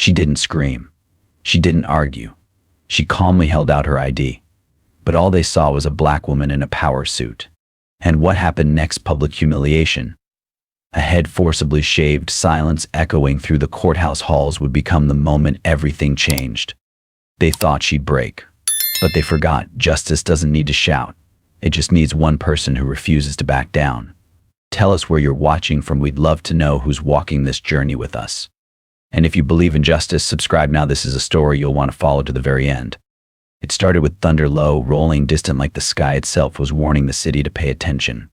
She didn't scream. She didn't argue. She calmly held out her ID. But all they saw was a black woman in a power suit. And what happened next? Public humiliation. A head forcibly shaved, silence echoing through the courthouse halls would become the moment everything changed. They thought she'd break. But they forgot justice doesn't need to shout. It just needs one person who refuses to back down. Tell us where you're watching from. We'd love to know who's walking this journey with us. And if you believe in justice, subscribe now. This is a story you'll want to follow to the very end. It started with thunder low, rolling distant like the sky itself was warning the city to pay attention.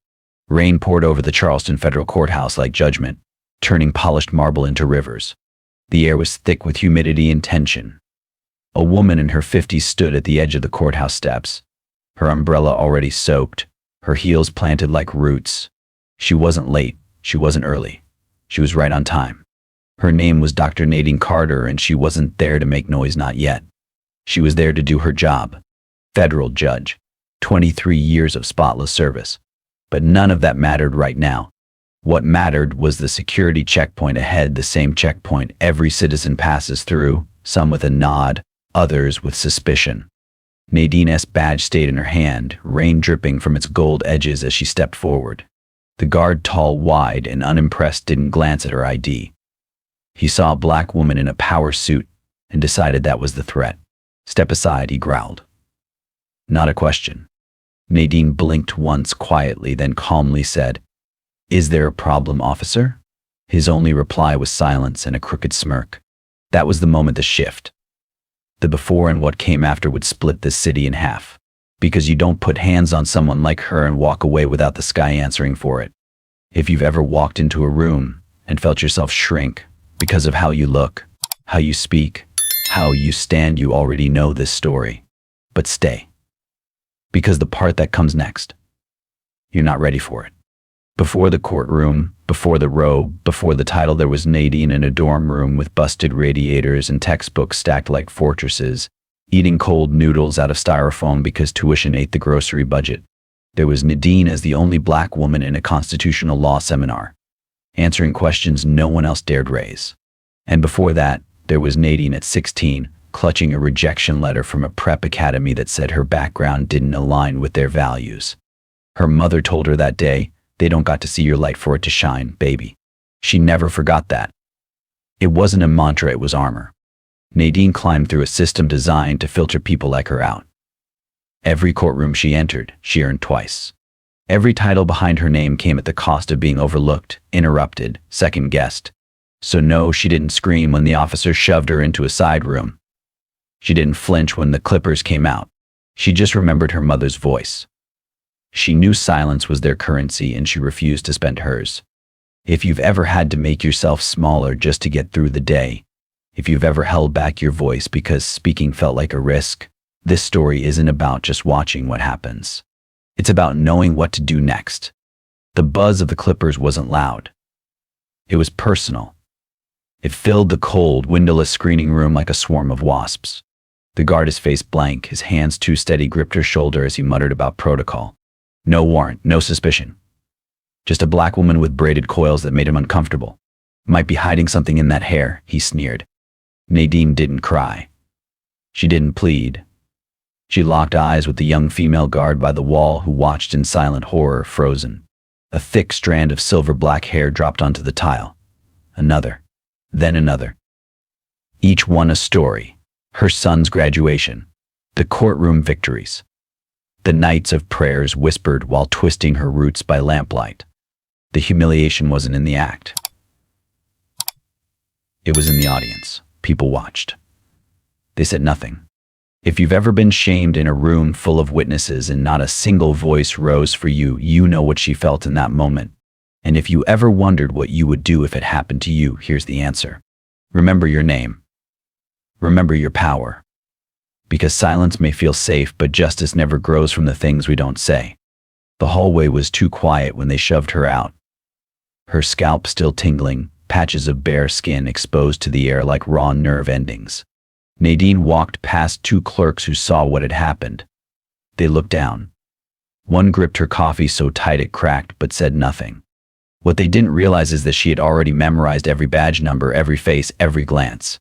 Rain poured over the Charleston Federal Courthouse like judgment, turning polished marble into rivers. The air was thick with humidity and tension. A woman in her 50s stood at the edge of the courthouse steps, her umbrella already soaked, her heels planted like roots. She wasn't late, she wasn't early. She was right on time. Her name was Dr. Nadine Carter, and she wasn't there to make noise, not yet. She was there to do her job. Federal judge. 23 years of spotless service. But none of that mattered right now. What mattered was the security checkpoint ahead, the same checkpoint every citizen passes through, some with a nod, others with suspicion. Nadine's badge stayed in her hand, rain dripping from its gold edges as she stepped forward. The guard, tall, wide, and unimpressed, didn't glance at her ID. He saw a black woman in a power suit and decided that was the threat. Step aside, he growled. Not a question. Nadine blinked once quietly, then calmly said, "Is there a problem, officer?" His only reply was silence and a crooked smirk. That was the moment, the shift. The before and what came after would split this city in half. Because you don't put hands on someone like her and walk away without the sky answering for it. If you've ever walked into a room and felt yourself shrink because of how you look, how you speak, how you stand, you already know this story. But stay. Because the part that comes next, you're not ready for it. Before the courtroom, before the robe, before the title, there was Nadine in a dorm room with busted radiators and textbooks stacked like fortresses, eating cold noodles out of styrofoam because tuition ate the grocery budget. There was Nadine as the only black woman in a constitutional law seminar, answering questions no one else dared raise. And before that, there was Nadine at 16, clutching a rejection letter from a prep academy that said her background didn't align with their values. Her mother told her that day, "They don't got to see your light for it to shine, baby." She never forgot that. It wasn't a mantra, it was armor. Nadine climbed through a system designed to filter people like her out. Every courtroom she entered, she earned twice. Every title behind her name came at the cost of being overlooked, interrupted, second-guessed. So no, she didn't scream when the officer shoved her into a side room. She didn't flinch when the clippers came out. She just remembered her mother's voice. She knew silence was their currency, and she refused to spend hers. If you've ever had to make yourself smaller just to get through the day, if you've ever held back your voice because speaking felt like a risk, this story isn't about just watching what happens. It's about knowing what to do next. The buzz of the clippers wasn't loud. It was personal. It filled the cold, windowless screening room like a swarm of wasps. The guard, his face blank, his hands too steady, gripped her shoulder as he muttered about protocol. No warrant, no suspicion. Just a black woman with braided coils that made him uncomfortable. Might be hiding something in that hair, he sneered. Nadine didn't cry. She didn't plead. She locked eyes with the young female guard by the wall who watched in silent horror, frozen. A thick strand of silver-black hair dropped onto the tile. Another. Then another. Each one a story. Her son's graduation. The courtroom victories. The nights of prayers whispered while twisting her roots by lamplight. The humiliation wasn't in the act. It was in the audience. People watched. They said nothing. If you've ever been shamed in a room full of witnesses and not a single voice rose for you, you know what she felt in that moment. And if you ever wondered what you would do if it happened to you, here's the answer. Remember your name. Remember your power. Because silence may feel safe, but justice never grows from the things we don't say. The hallway was too quiet when they shoved her out. Her scalp still tingling, patches of bare skin exposed to the air like raw nerve endings. Nadine walked past two clerks who saw what had happened. They looked down. One gripped her coffee so tight it cracked but said nothing. What they didn't realize is that she had already memorized every badge number, every face, every glance.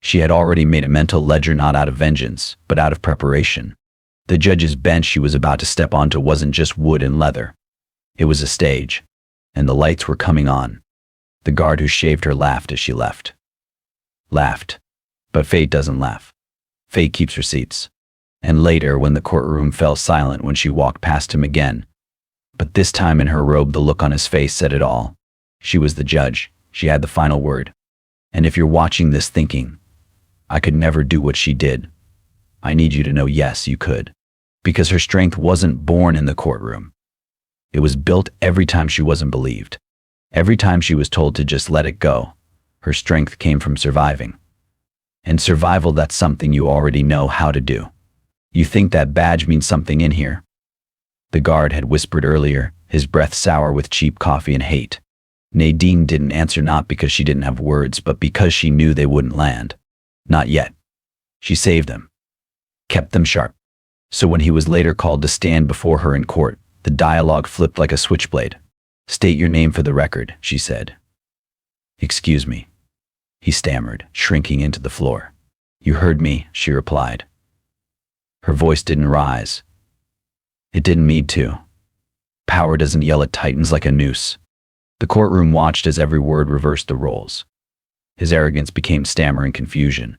She had already made a mental ledger not out of vengeance, but out of preparation. The judge's bench she was about to step onto wasn't just wood and leather. It was a stage, and the lights were coming on. The guard who shaved her laughed as she left. Laughed. But fate doesn't laugh. Fate keeps receipts. And later, when the courtroom fell silent when she walked past him again, but this time in her robe, the look on his face said it all. She was the judge. She had the final word. And if you're watching this thinking, I could never do what she did, I need you to know yes, you could. Because her strength wasn't born in the courtroom. It was built every time she wasn't believed. Every time she was told to just let it go. Her strength came from surviving. And survival, that's something you already know how to do. You think that badge means something in here? The guard had whispered earlier, his breath sour with cheap coffee and hate. Nadine didn't answer, not because she didn't have words, but because she knew they wouldn't land. Not yet. She saved them. Kept them sharp. So when he was later called to stand before her in court, the dialogue flipped like a switchblade. State your name for the record, she said. Excuse me. He stammered, shrinking into the floor. You heard me, she replied. Her voice didn't rise. It didn't need to. Power doesn't yell at titans like a noose. The courtroom watched as every word reversed the roles. His arrogance became stammering confusion.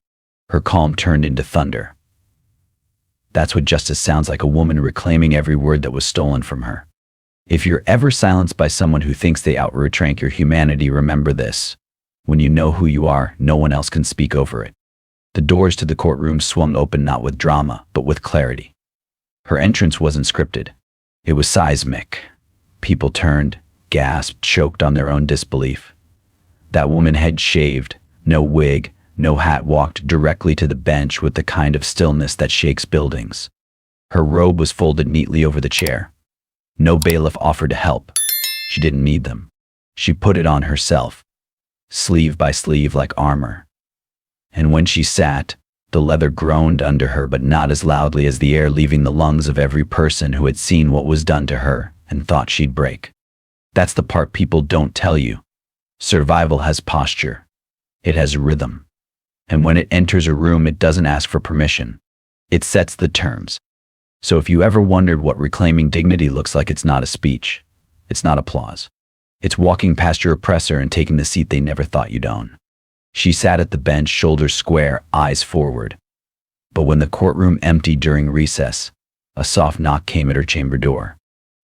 Her calm turned into thunder. That's what justice sounds like, a woman reclaiming every word that was stolen from her. If you're ever silenced by someone who thinks they outrank your humanity, remember this. When you know who you are, no one else can speak over it. The doors to the courtroom swung open, not with drama, but with clarity. Her entrance wasn't scripted. It was seismic. People turned, gasped, choked on their own disbelief. That woman, head shaved, no wig, no hat, walked directly to the bench with the kind of stillness that shakes buildings. Her robe was folded neatly over the chair. No bailiff offered to help. She didn't need them. She put it on herself, sleeve by sleeve like armor. And when she sat, the leather groaned under her, but not as loudly as the air leaving the lungs of every person who had seen what was done to her and thought she'd break. That's the part people don't tell you. Survival has posture. It has rhythm. And when it enters a room, it doesn't ask for permission. It sets the terms. So if you ever wondered what reclaiming dignity looks like, it's not a speech. It's not applause. It's walking past your oppressor and taking the seat they never thought you'd own. She sat at the bench, shoulders square, eyes forward. But when the courtroom emptied during recess, a soft knock came at her chamber door.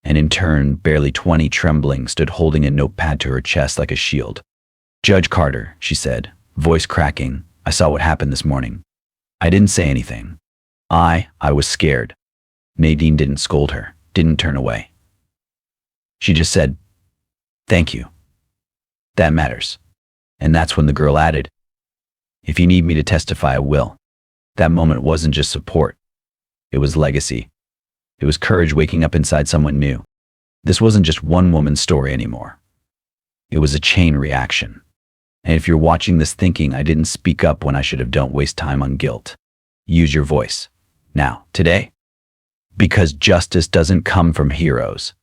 And in turn, barely 20, trembling, stood holding a notepad to her chest like a shield. Judge Carter, she said, voice cracking, I saw what happened this morning. I didn't say anything. I was scared. Nadine didn't scold her, didn't turn away. She just said, thank you. That matters. And that's when the girl added, if you need me to testify, I will. That moment wasn't just support. It was legacy. It was courage waking up inside someone new. This wasn't just one woman's story anymore. It was a chain reaction. And if you're watching this thinking, I didn't speak up when I should have, don't waste time on guilt. Use your voice. Now, today. Because justice doesn't come from heroes.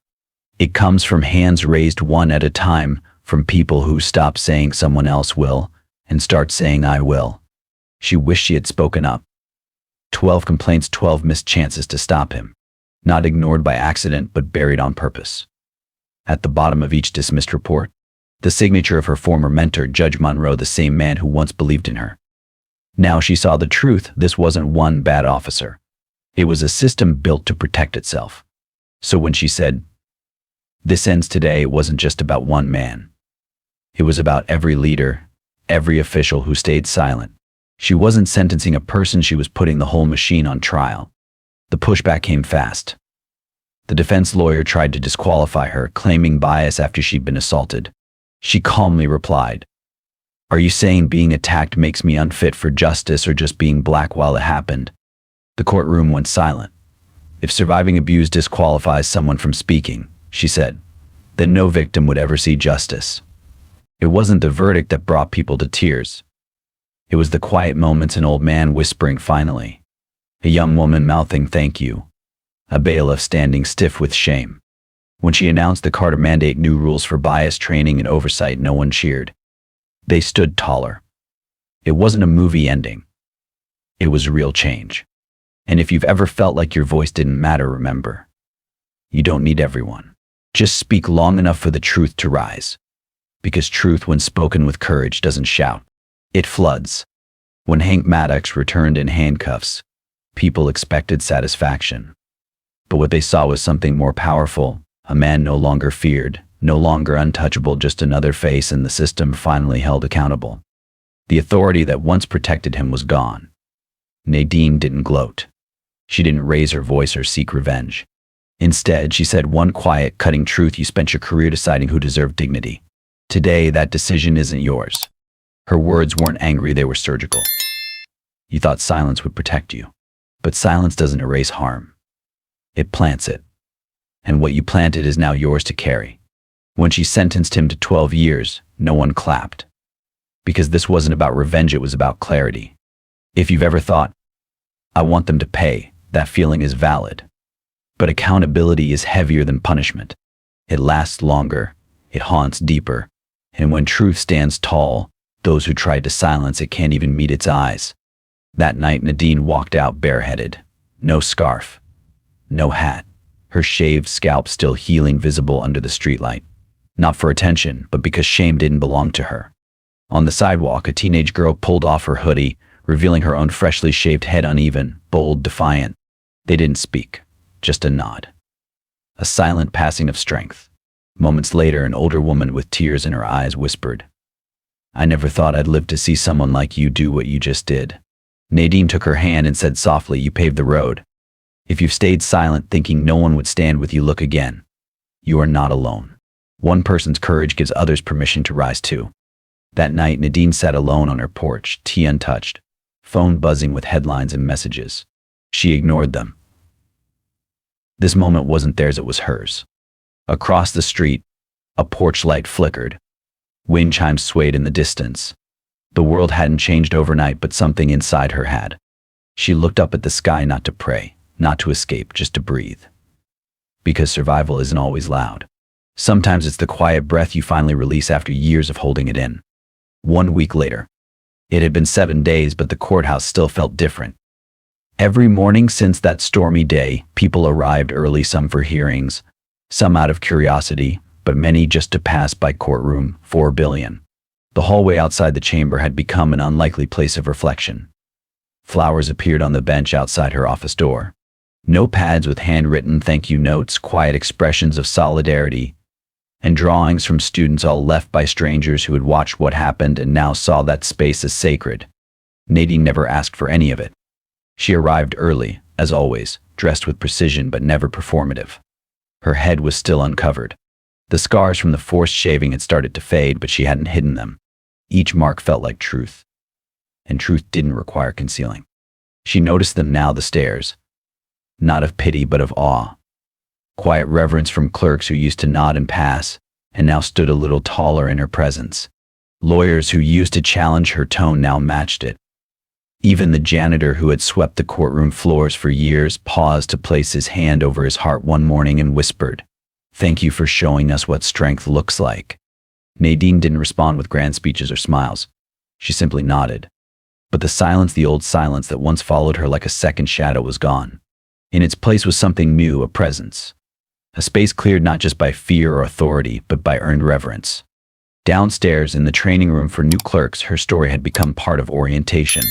It comes from hands raised one at a time, from people who stop saying someone else will and start saying I will. She wished she had spoken up. 12 complaints, 12 missed chances to stop him. Not ignored by accident, but buried on purpose. At the bottom of each dismissed report, the signature of her former mentor, Judge Monroe, the same man who once believed in her. Now she saw the truth. This wasn't one bad officer. It was a system built to protect itself. So when she said, this ends today, it wasn't just about one man. It was about every leader, every official who stayed silent. She wasn't sentencing a person, she was putting the whole machine on trial. The pushback came fast. The defense lawyer tried to disqualify her, claiming bias after she'd been assaulted. She calmly replied, are you saying being attacked makes me unfit for justice, or just being black while it happened? The courtroom went silent. If surviving abuse disqualifies someone from speaking, she said, then no victim would ever see justice. It wasn't the verdict that brought people to tears. It was the quiet moments, an old man whispering finally, a young woman mouthing thank you, a bailiff standing stiff with shame. When she announced the Carter mandate new rules for bias training and oversight, no one cheered. They stood taller. It wasn't a movie ending. It was real change. And if you've ever felt like your voice didn't matter, remember, you don't need everyone. Just speak long enough for the truth to rise. Because truth, when spoken with courage, doesn't shout. It floods. When Hank Maddox returned in handcuffs, people expected satisfaction. But what they saw was something more powerful, a man no longer feared, no longer untouchable, just another face in the system finally held accountable. The authority that once protected him was gone. Nadine didn't gloat. She didn't raise her voice or seek revenge. Instead, she said one quiet, cutting truth: you spent your career deciding who deserved dignity. Today, that decision isn't yours. Her words weren't angry, they were surgical. You thought silence would protect you. But silence doesn't erase harm. It plants it. And what you planted is now yours to carry. When she sentenced him to 12 years, no one clapped. Because this wasn't about revenge, it was about clarity. If you've ever thought, I want them to pay, that feeling is valid. But accountability is heavier than punishment. It lasts longer, it haunts deeper, and when truth stands tall, those who tried to silence it can't even meet its eyes. That night, Nadine walked out bareheaded. No scarf, no hat, her shaved scalp still healing, visible under the streetlight. Not for attention, but because shame didn't belong to her. On the sidewalk, a teenage girl pulled off her hoodie, revealing her own freshly shaved head, uneven, bold, defiant. They didn't speak, just a nod. A silent passing of strength. Moments later, an older woman with tears in her eyes whispered, I never thought I'd live to see someone like you do what you just did. Nadine took her hand and said softly, you paved the road. If you've stayed silent thinking no one would stand with you, look again. You are not alone. One person's courage gives others permission to rise too. That night, Nadine sat alone on her porch, tea untouched, phone buzzing with headlines and messages. She ignored them. This moment wasn't theirs, it was hers. Across the street, a porch light flickered. Wind chimes swayed in the distance. The world hadn't changed overnight, but something inside her had. She looked up at the sky, not to pray, not to escape, just to breathe. Because survival isn't always loud. Sometimes it's the quiet breath you finally release after years of holding it in. 1 week later. It had been 7 days, but the courthouse still felt different. Every morning since that stormy day, people arrived early, some for hearings, some out of curiosity, but many just to pass by. Courtroom 4 billion. The hallway outside the chamber had become an unlikely place of reflection. Flowers appeared on the bench outside her office door. Notepads with handwritten thank you notes, quiet expressions of solidarity, and drawings from students, all left by strangers who had watched what happened and now saw that space as sacred. Nadine never asked for any of it. She arrived early, as always, dressed with precision but never performative. Her head was still uncovered. The scars from the forced shaving had started to fade, but she hadn't hidden them. Each mark felt like truth. And truth didn't require concealing. She noticed them now, the stares. Not of pity, but of awe. Quiet reverence from clerks who used to nod and pass, and now stood a little taller in her presence. Lawyers who used to challenge her tone now matched it. Even the janitor who had swept the courtroom floors for years paused to place his hand over his heart one morning and whispered, "Thank you for showing us what strength looks like." Nadine didn't respond with grand speeches or smiles. She simply nodded. But the silence, the old silence that once followed her like a second shadow, was gone. In its place was something new, a presence. A space cleared not just by fear or authority, but by earned reverence. Downstairs in the training room for new clerks, her story had become part of orientation.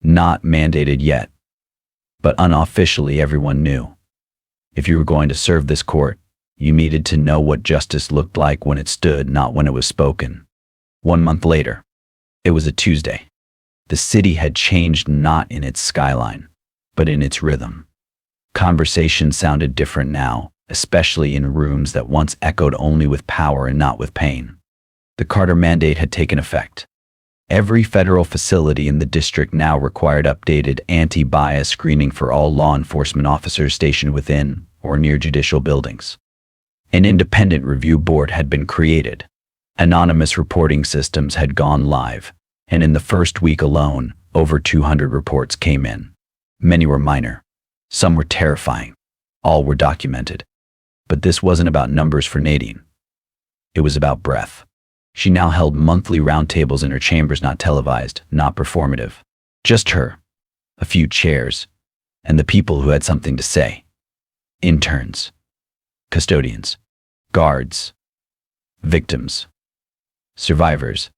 Not mandated yet, but unofficially everyone knew. If you were going to serve this court, you needed to know what justice looked like when it stood, not when it was spoken. 1 month later. It was a Tuesday. The city had changed, not in its skyline, but in its rhythm. Conversation sounded different now, especially in rooms that once echoed only with power and not with pain. The Carter mandate had taken effect. Every federal facility in the district now required updated anti-bias screening for all law enforcement officers stationed within or near judicial buildings. An independent review board had been created. Anonymous reporting systems had gone live, and in the first week alone, over 200 reports came in. Many were minor. Some were terrifying. All were documented. But this wasn't about numbers for Nadine. It was about breath. She now held monthly roundtables in her chambers, not televised, not performative. Just her, a few chairs, and the people who had something to say. Interns, custodians, guards, victims, survivors,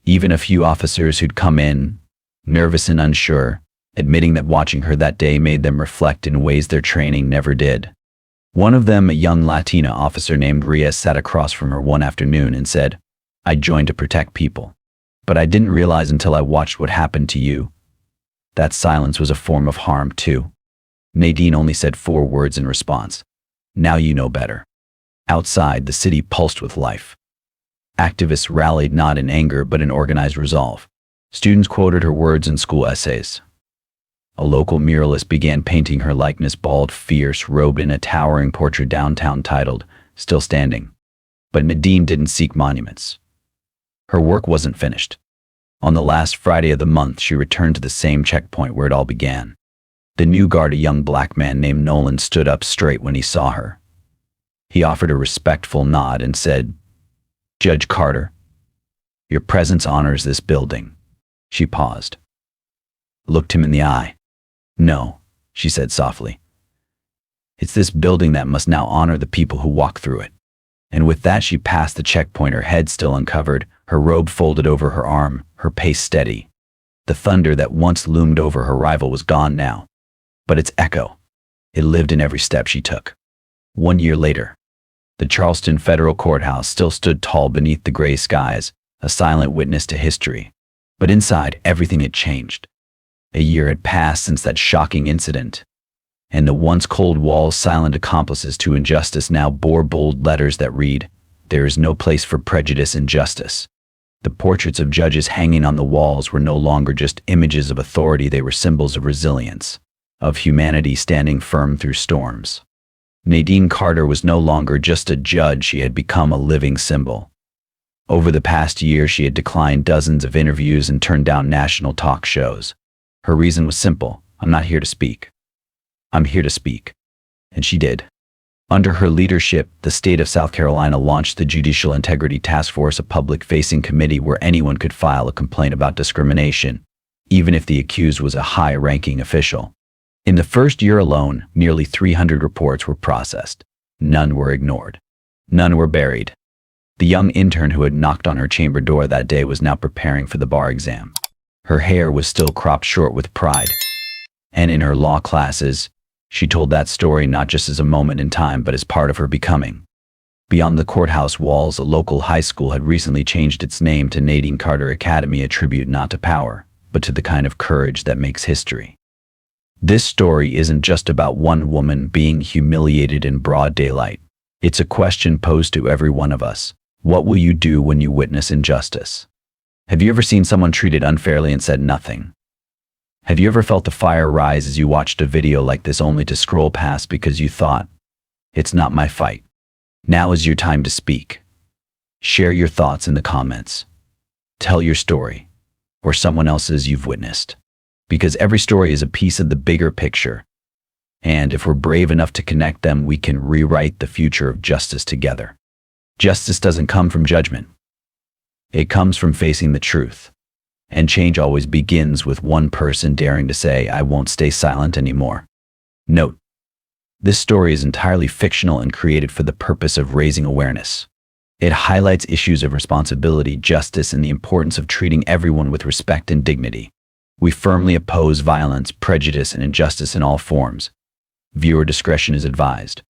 even a few officers who'd come in, nervous and unsure, admitting that watching her that day made them reflect in ways their training never did. One of them, a young Latina officer named Ria, sat across from her one afternoon and said, "I joined to protect people, but I didn't realize until I watched what happened to you. That silence was a form of harm, too." Nadine only said 4 words in response. "Now you know better." Outside, the city pulsed with life. Activists rallied not in anger but in organized resolve. Students quoted her words in school essays. A local muralist began painting her likeness, bald, fierce, robed in a towering portrait downtown titled, "Still Standing." But Nadine didn't seek monuments. Her work wasn't finished. On the last Friday of the month, she returned to the same checkpoint where it all began. The new guard, a young black man named Nolan, stood up straight when he saw her. He offered a respectful nod and said, "Judge Carter, your presence honors this building." She paused, looked him in the eye. "No," she said softly. "It's this building that must now honor the people who walk through it." And with that, she passed the checkpoint, her head still uncovered, her robe folded over her arm, her pace steady. The thunder that once loomed over her rival was gone now. But its echo, it lived in every step she took. 1 year later, the Charleston Federal Courthouse still stood tall beneath the gray skies, a silent witness to history. But inside, everything had changed. A year had passed since that shocking incident, and the once cold walls, silent accomplices to injustice, now bore bold letters that read, "There is no place for prejudice in justice." The portraits of judges hanging on the walls were no longer just images of authority, they were symbols of resilience, of humanity standing firm through storms. Nadine Carter was no longer just a judge, she had become a living symbol. Over the past year, she had declined dozens of interviews and turned down national talk shows. Her reason was simple: "I'm not here to speak. I'm here to speak." And she did. Under her leadership, the state of South Carolina launched the Judicial Integrity Task Force, a public-facing committee where anyone could file a complaint about discrimination, even if the accused was a high-ranking official. In the first year alone, nearly 300 reports were processed. None were ignored. None were buried. The young intern who had knocked on her chamber door that day was now preparing for the bar exam. Her hair was still cropped short with pride. And in her law classes, she told that story not just as a moment in time, but as part of her becoming. Beyond the courthouse walls, a local high school had recently changed its name to Nadine Carter Academy, a tribute not to power, but to the kind of courage that makes history. This story isn't just about one woman being humiliated in broad daylight. It's a question posed to every one of us. What will you do when you witness injustice? Have you ever seen someone treated unfairly and said nothing? Have you ever felt the fire rise as you watched a video like this, only to scroll past because you thought, "It's not my fight"? Now is your time to speak. Share your thoughts in the comments. Tell your story, or someone else's you've witnessed. Because every story is a piece of the bigger picture. And if we're brave enough to connect them, we can rewrite the future of justice together. Justice doesn't come from judgment. It comes from facing the truth. And change always begins with one person daring to say, "I won't stay silent anymore." Note: this story is entirely fictional and created for the purpose of raising awareness. It highlights issues of responsibility, justice, and the importance of treating everyone with respect and dignity. We firmly oppose violence, prejudice, and injustice in all forms. Viewer discretion is advised.